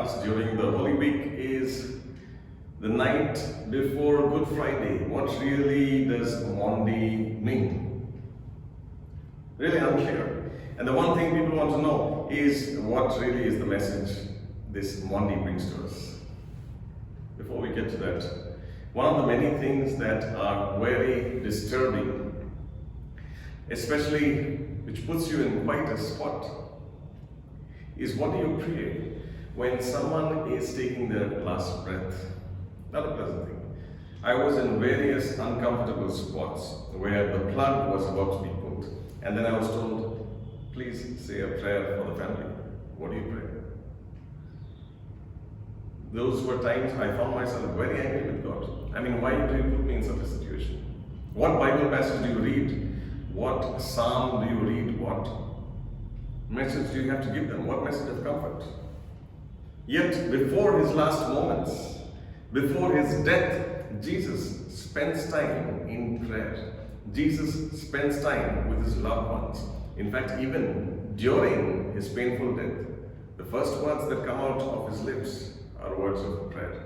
starts during the Holy Week is the night before Good Friday. What really does Maundy mean? Really unclear. And the one thing people want to know is what really is the message this Maundy brings to us. Before we get to that, one of the many things that are very disturbing, especially which puts you in quite a spot, is what do you pray when someone is taking their last breath? Not a pleasant thing. I was in various uncomfortable spots where the plug was about to be pulled, and then I was told, please say a prayer for the family. What do you pray? Those were times I found myself very angry with God. I mean, why do you put me in such a situation? What Bible passage do you read? What psalm do you read? What message do you have to give them? What message of comfort? Yet, before his last moments, before his death, Jesus spends time in prayer. Jesus spends time with his loved ones. In fact, even during his painful death, the first words that come out of his lips are words of prayer.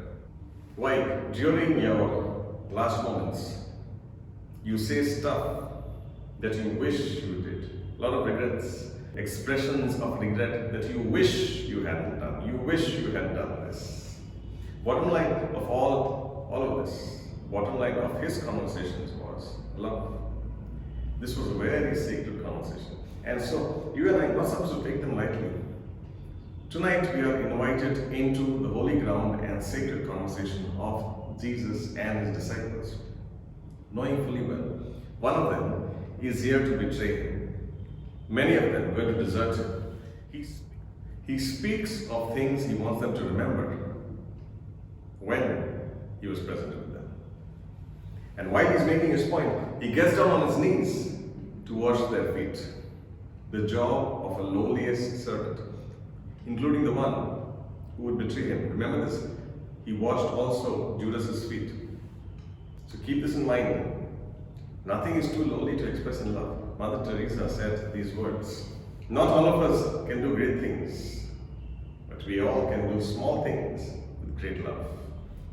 Why? During your last moments, you say stuff that you wish you did. A lot of regrets. Expressions of regret that you wish you hadn't done. You wish you had done this. Bottom line of all of this, bottom line of his conversations was love. This was a very sacred conversation. And so, you and I are not supposed to take them lightly. Tonight we are invited into the holy ground and sacred conversation of Jesus and his disciples. Knowing fully well, one of them is here to betray him. Many of them are going to desert him. He speaks of things he wants them to remember when he was present with them. And while he's making his point, he gets down on his knees to wash their feet. The job of a lowliest servant, including the one who would betray him. Remember this? He washed also Judas's feet. So keep this in mind. Nothing is too lowly to express in love. Mother Teresa said these words. Not all of us can do great things, but we all can do small things with great love.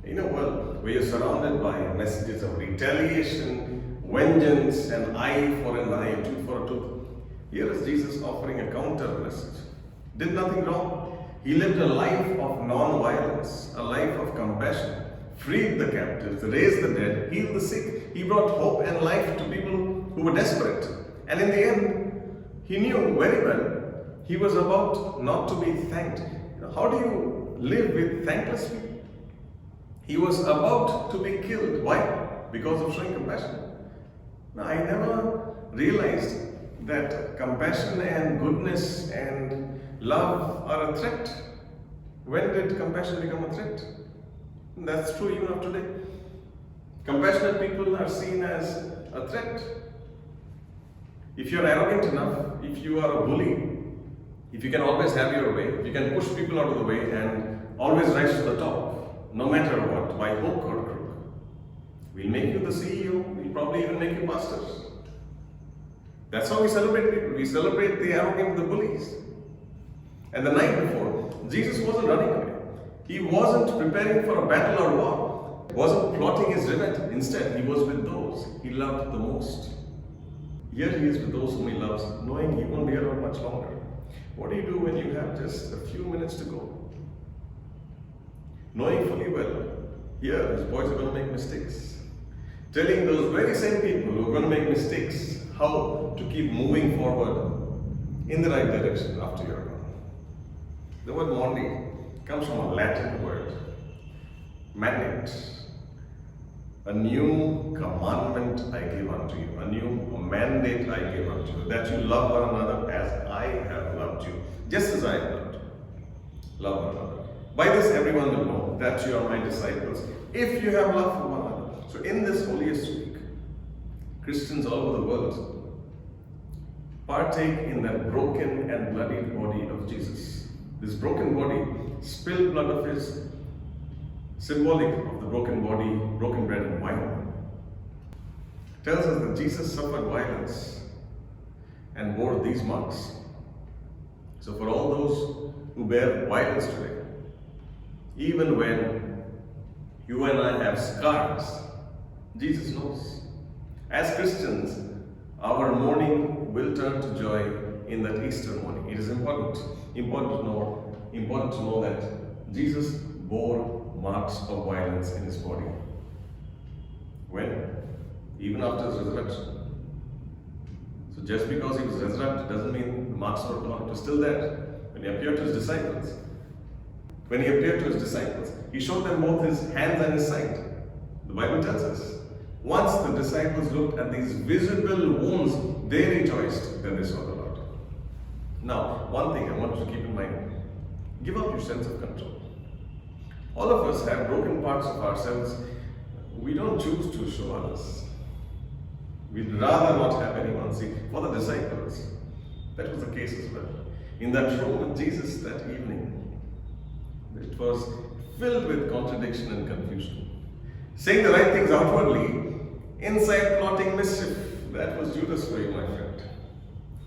In a world where you're surrounded by messages of retaliation, vengeance, and eye for an eye, tooth for a tooth, here is Jesus offering a counter message. Did nothing wrong. He lived a life of non-violence, a life of compassion, freed the captives, raised the dead, healed the sick. He brought hope and life to people who were desperate. And in the end, he knew very well he was about not to be thanked. How do you live with thankless people? He was about to be killed. Why? Because of showing compassion. Now, I never realized that compassion and goodness and love are a threat. When did compassion become a threat? And that's true even of today. Compassionate people are seen as a threat. If you're arrogant enough, if you are a bully, if you can always have your way, if you can push people out of the way and always rise to the top, no matter what, by hook or crook, we'll make you the CEO, we'll probably even make you pastors. That's how we celebrate people. We celebrate the arrogant, the bullies. And the night before, Jesus wasn't running away. He wasn't preparing for a battle or war. He wasn't plotting his revenge. Instead, he was with those he loved the most. Here he is with those whom he loves, knowing he won't be around much longer. What do you do when you have just a few minutes to go? Knowing fully well, here his boys are going to make mistakes. Telling those very same people who are going to make mistakes how to keep moving forward in the right direction after you're gone. The word Maundy comes from a Latin word, mandate. A new commandment I give unto you, a new mandate I give unto you, that you love one another as I have loved you, just as I have loved you. Love one another. By this everyone will know that you are my disciples, if you have love for one another. So in this holiest week, Christians all over the world partake in that broken and bloodied body of Jesus. This broken body, spilled blood of his, symbolic of the broken body, broken bread and wine, tells us that Jesus suffered violence and bore these marks. So for all those who bear violence today, Even when you and I have scars, Jesus knows. As Christians, our mourning will turn to joy in that Easter morning. It is important to know that Jesus bore marks of violence in his body. When? Even after his resurrection. So just because he was resurrected doesn't mean the marks were gone. It was still there. When he appeared to his disciples, he showed them both his hands and his side. The Bible tells us. Once the disciples looked at these visible wounds, they rejoiced that they saw the Lord. Now, one thing I want you to keep in mind, give up your sense of control. All of us have broken parts of ourselves we don't choose to show others. We'd rather not have anyone see. For the disciples, that was the case as well. In that room with Jesus that evening, it was filled with contradiction and confusion. Saying the right things outwardly, inside plotting mischief. That was Judas for you, my friend.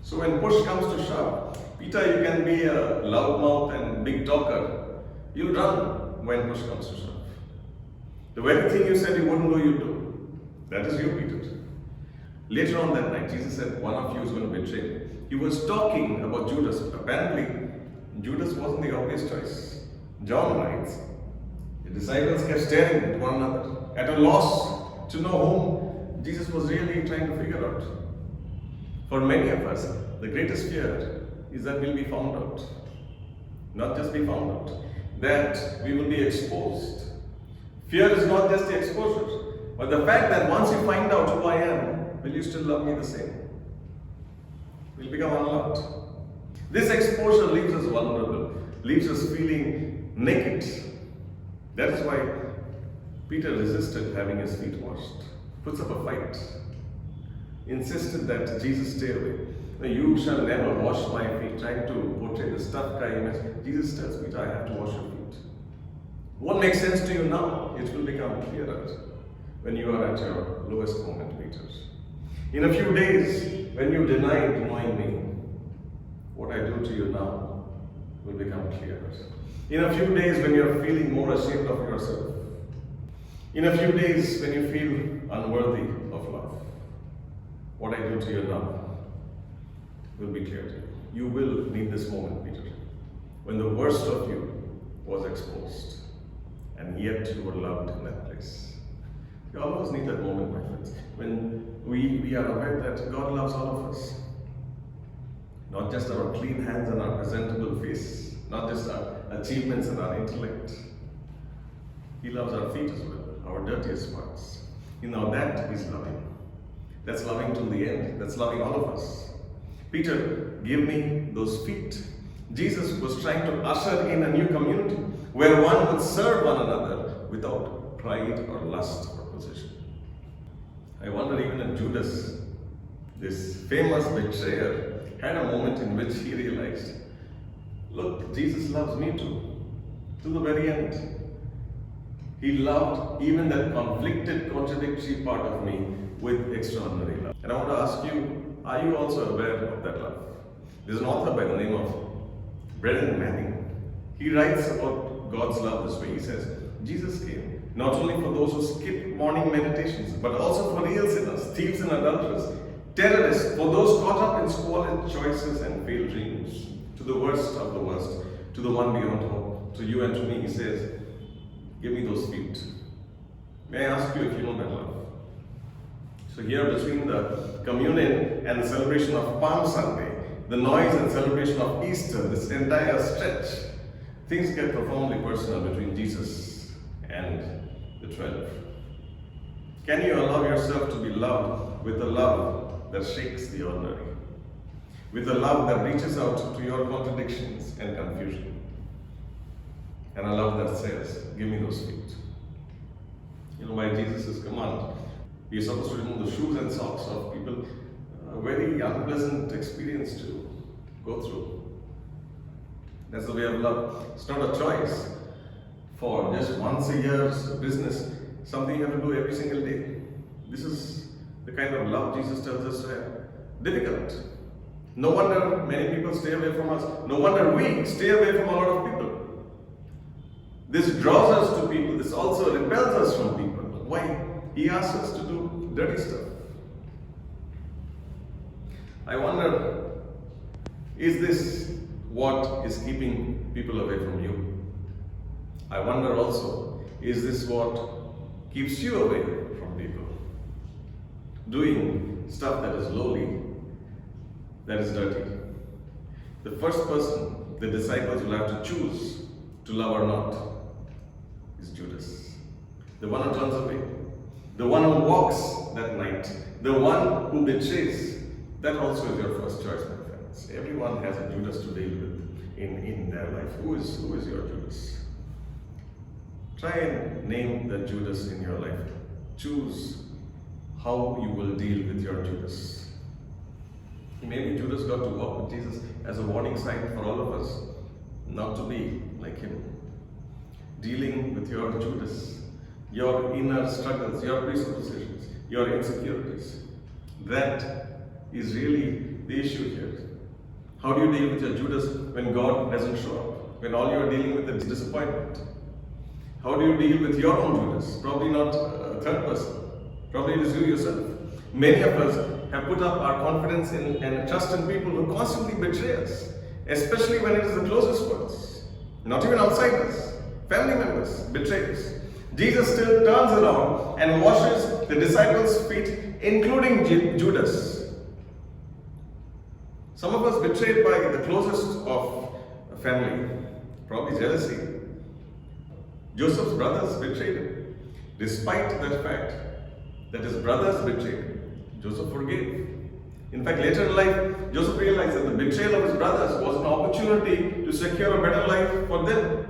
So when push comes to shove, Peter, you can be a loudmouth and big talker. You'll run when push comes to shove. The very thing you said you wouldn't do, you do. That is you, Peter. Later on that night, Jesus said one of you is going to betray me. He was talking about Judas. Apparently, Judas wasn't the obvious choice. John writes, the disciples kept staring at one another, at a loss to know whom Jesus was really trying to figure out. For many of us, the greatest fear is that we'll be found out. Not just be found out, that we will be exposed. Fear is not just the exposure, but the fact that once you find out who I am, will you still love me the same? We'll become unloved. This exposure leaves us vulnerable, leaves us feeling naked. That is why Peter resisted having his feet washed, puts up a fight, insisted that Jesus stay away. You shall never wash my feet, trying to portray the tough guy image. Jesus tells Peter, I have to wash your feet. What makes sense to you now, it will become clearer when you are at your lowest moment, Peter. In a few days, when you denied knowing me, what I do to you now will become clearer. In a few days, when you're feeling more ashamed of yourself, in a few days, when you feel unworthy of love, what I do to you now will be clear to you. You will need this moment, Peter, when the worst of you was exposed, and yet you were loved in that place. You always need that moment, my friends, when we are aware that God loves all of us. Not just our clean hands and our presentable face, not just our achievements and our intellect. He loves our feet as well, our dirtiest parts. That is loving. That's loving till the end. That's loving all of us. Peter, give me those feet. Jesus was trying to usher in a new community where one would serve one another without pride or lust or position. I wonder even if Judas, this famous betrayer, had a moment in which he realized, look, Jesus loves me too, to the very end. He loved even that conflicted, contradictory part of me with extraordinary love. And I want to ask you, are you also aware of that love? There's an author by the name of Brennan Manning. He writes about God's love this way. He says, Jesus came not only for those who skip morning meditations, but also for real sinners, thieves and adulterers, terrorists, for those caught up in squalid choices and failed dreams, to the worst of the worst, to the one beyond hope, to you and to me. He says, give me those feet. May I ask you if you know that love? So here between the communion and the celebration of Palm Sunday, the noise and celebration of Easter, this entire stretch, things get profoundly personal between Jesus and the 12. Can you allow yourself to be loved with a love that shakes the ordinary? With a love that reaches out to your contradictions and confusion? And a love that says, give me those feet. By Jesus' command, we are supposed to remove the shoes and socks of people. A very unpleasant experience to go through. That's the way of love. It's not a choice for just once a year's business, something you have to do every single day. This is the kind of love Jesus tells us to have. Difficult. No wonder many people stay away from us. No wonder we stay away from a lot of people. This draws us to people, this also repels us from people. Why? He asks us to do dirty stuff. I wonder, is this what is keeping people away from you? I wonder also, is this what keeps you away from people? Doing stuff that is lowly, that is dirty. The first person the disciples will have to choose to love or not is Judas. The one who turns away, the one who walks that night, the one who betrays. That also is your first choice, my friends. Everyone has a Judas to deal with in their life. Who is your Judas? Try and name the Judas in your life. Choose how you will deal with your Judas. Maybe Judas got to walk with Jesus as a warning sign for all of us not to be like him. Dealing with your Judas, your inner struggles, your presuppositions, your insecurities. That is really the issue here. How do you deal with your Judas when God doesn't show up? When all you are dealing with is disappointment? How do you deal with your own Judas? Probably not a third person. Probably it is you yourself. Many of us have put up our confidence and trust in people who constantly betray us, especially when it is the closest ones. Not even outsiders, family members betray us. Jesus still turns around and washes the disciples' feet, including Judas. Some of us betrayed by the closest of family, probably jealousy. Joseph's brothers betrayed him. Despite that fact that his brothers betrayed him, Joseph forgave. In fact, later in life, Joseph realized that the betrayal of his brothers was an opportunity to secure a better life for them.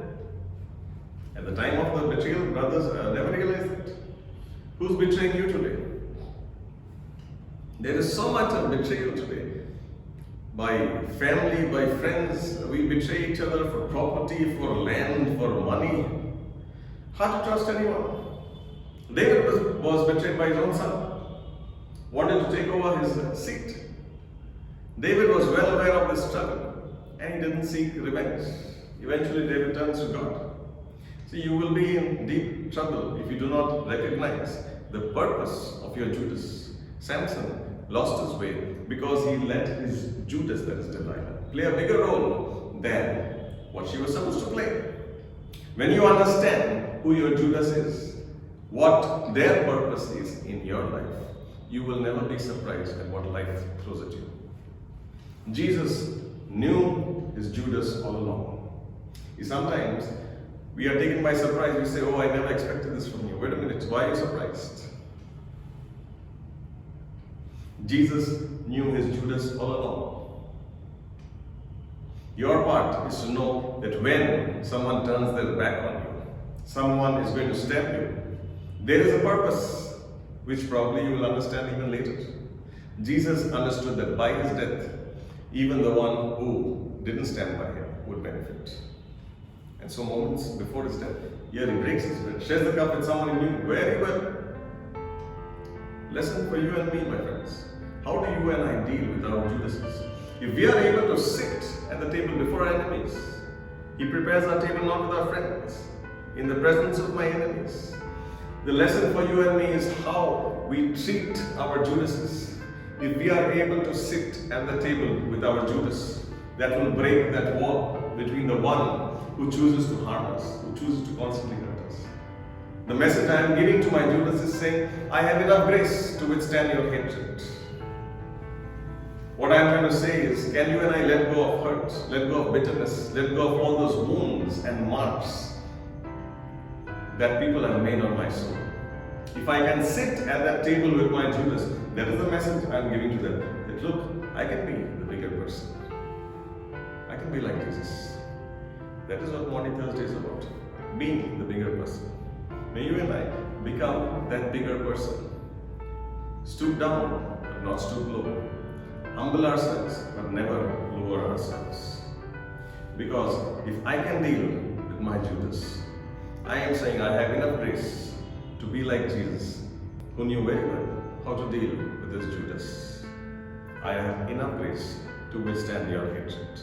At the time of the betrayal, brothers never realized it. Who's betraying you today? There is so much of betrayal today. By family, by friends, we betray each other for property, for land, for money. Hard to trust anyone. David was betrayed by his own son. Wanted to take over his seat. David was well aware of this struggle and he didn't seek revenge. Eventually, David turns to God. See, you will be in deep trouble if you do not recognize the purpose of your Judas. Samson lost his way because he let his Judas, that is Delilah, play a bigger role than what she was supposed to play. When you understand who your Judas is, what their purpose is in your life, you will never be surprised at what life throws at you. Jesus knew his Judas all along. Sometimes we are taken by surprise. We say, oh, I never expected this from you. Wait a minute, why are you surprised? Jesus knew his Judas all along. Your part is to know that when someone turns their back on you, someone is going to stab you, there is a purpose which probably you will understand even later. Jesus understood that by his death, even the one who didn't stand by him would benefit. And so moments before his death, here he breaks his bread, shares the cup with someone he knew very well. Lesson for you and me, my friends. How do you and I deal with our Judases? If we are able to sit at the table before our enemies, he prepares our table not with our friends, in the presence of my enemies. The lesson for you and me is how we treat our Judases. If we are able to sit at the table with our Judas, that will break that wall between the one who chooses to harm us, who chooses to constantly hurt us. The message I am giving to my Judas is saying, I have enough grace to withstand your hatred. What I am trying to say is, can you and I let go of hurt, let go of bitterness, let go of all those wounds and marks that people have made on my soul? If I can sit at that table with my Judas, that is the message I am giving to them. That look, I can be the bigger person. I can be like Jesus. That is what Maundy Thursday is about. Being the bigger person. May you and I become that bigger person. Stoop down, but not stoop low. Humble ourselves, but never lower ourselves. Because if I can deal with my Judas, I am saying I have enough grace to be like Jesus, who knew very well how to deal with his Judas. I have enough grace to withstand your hatred.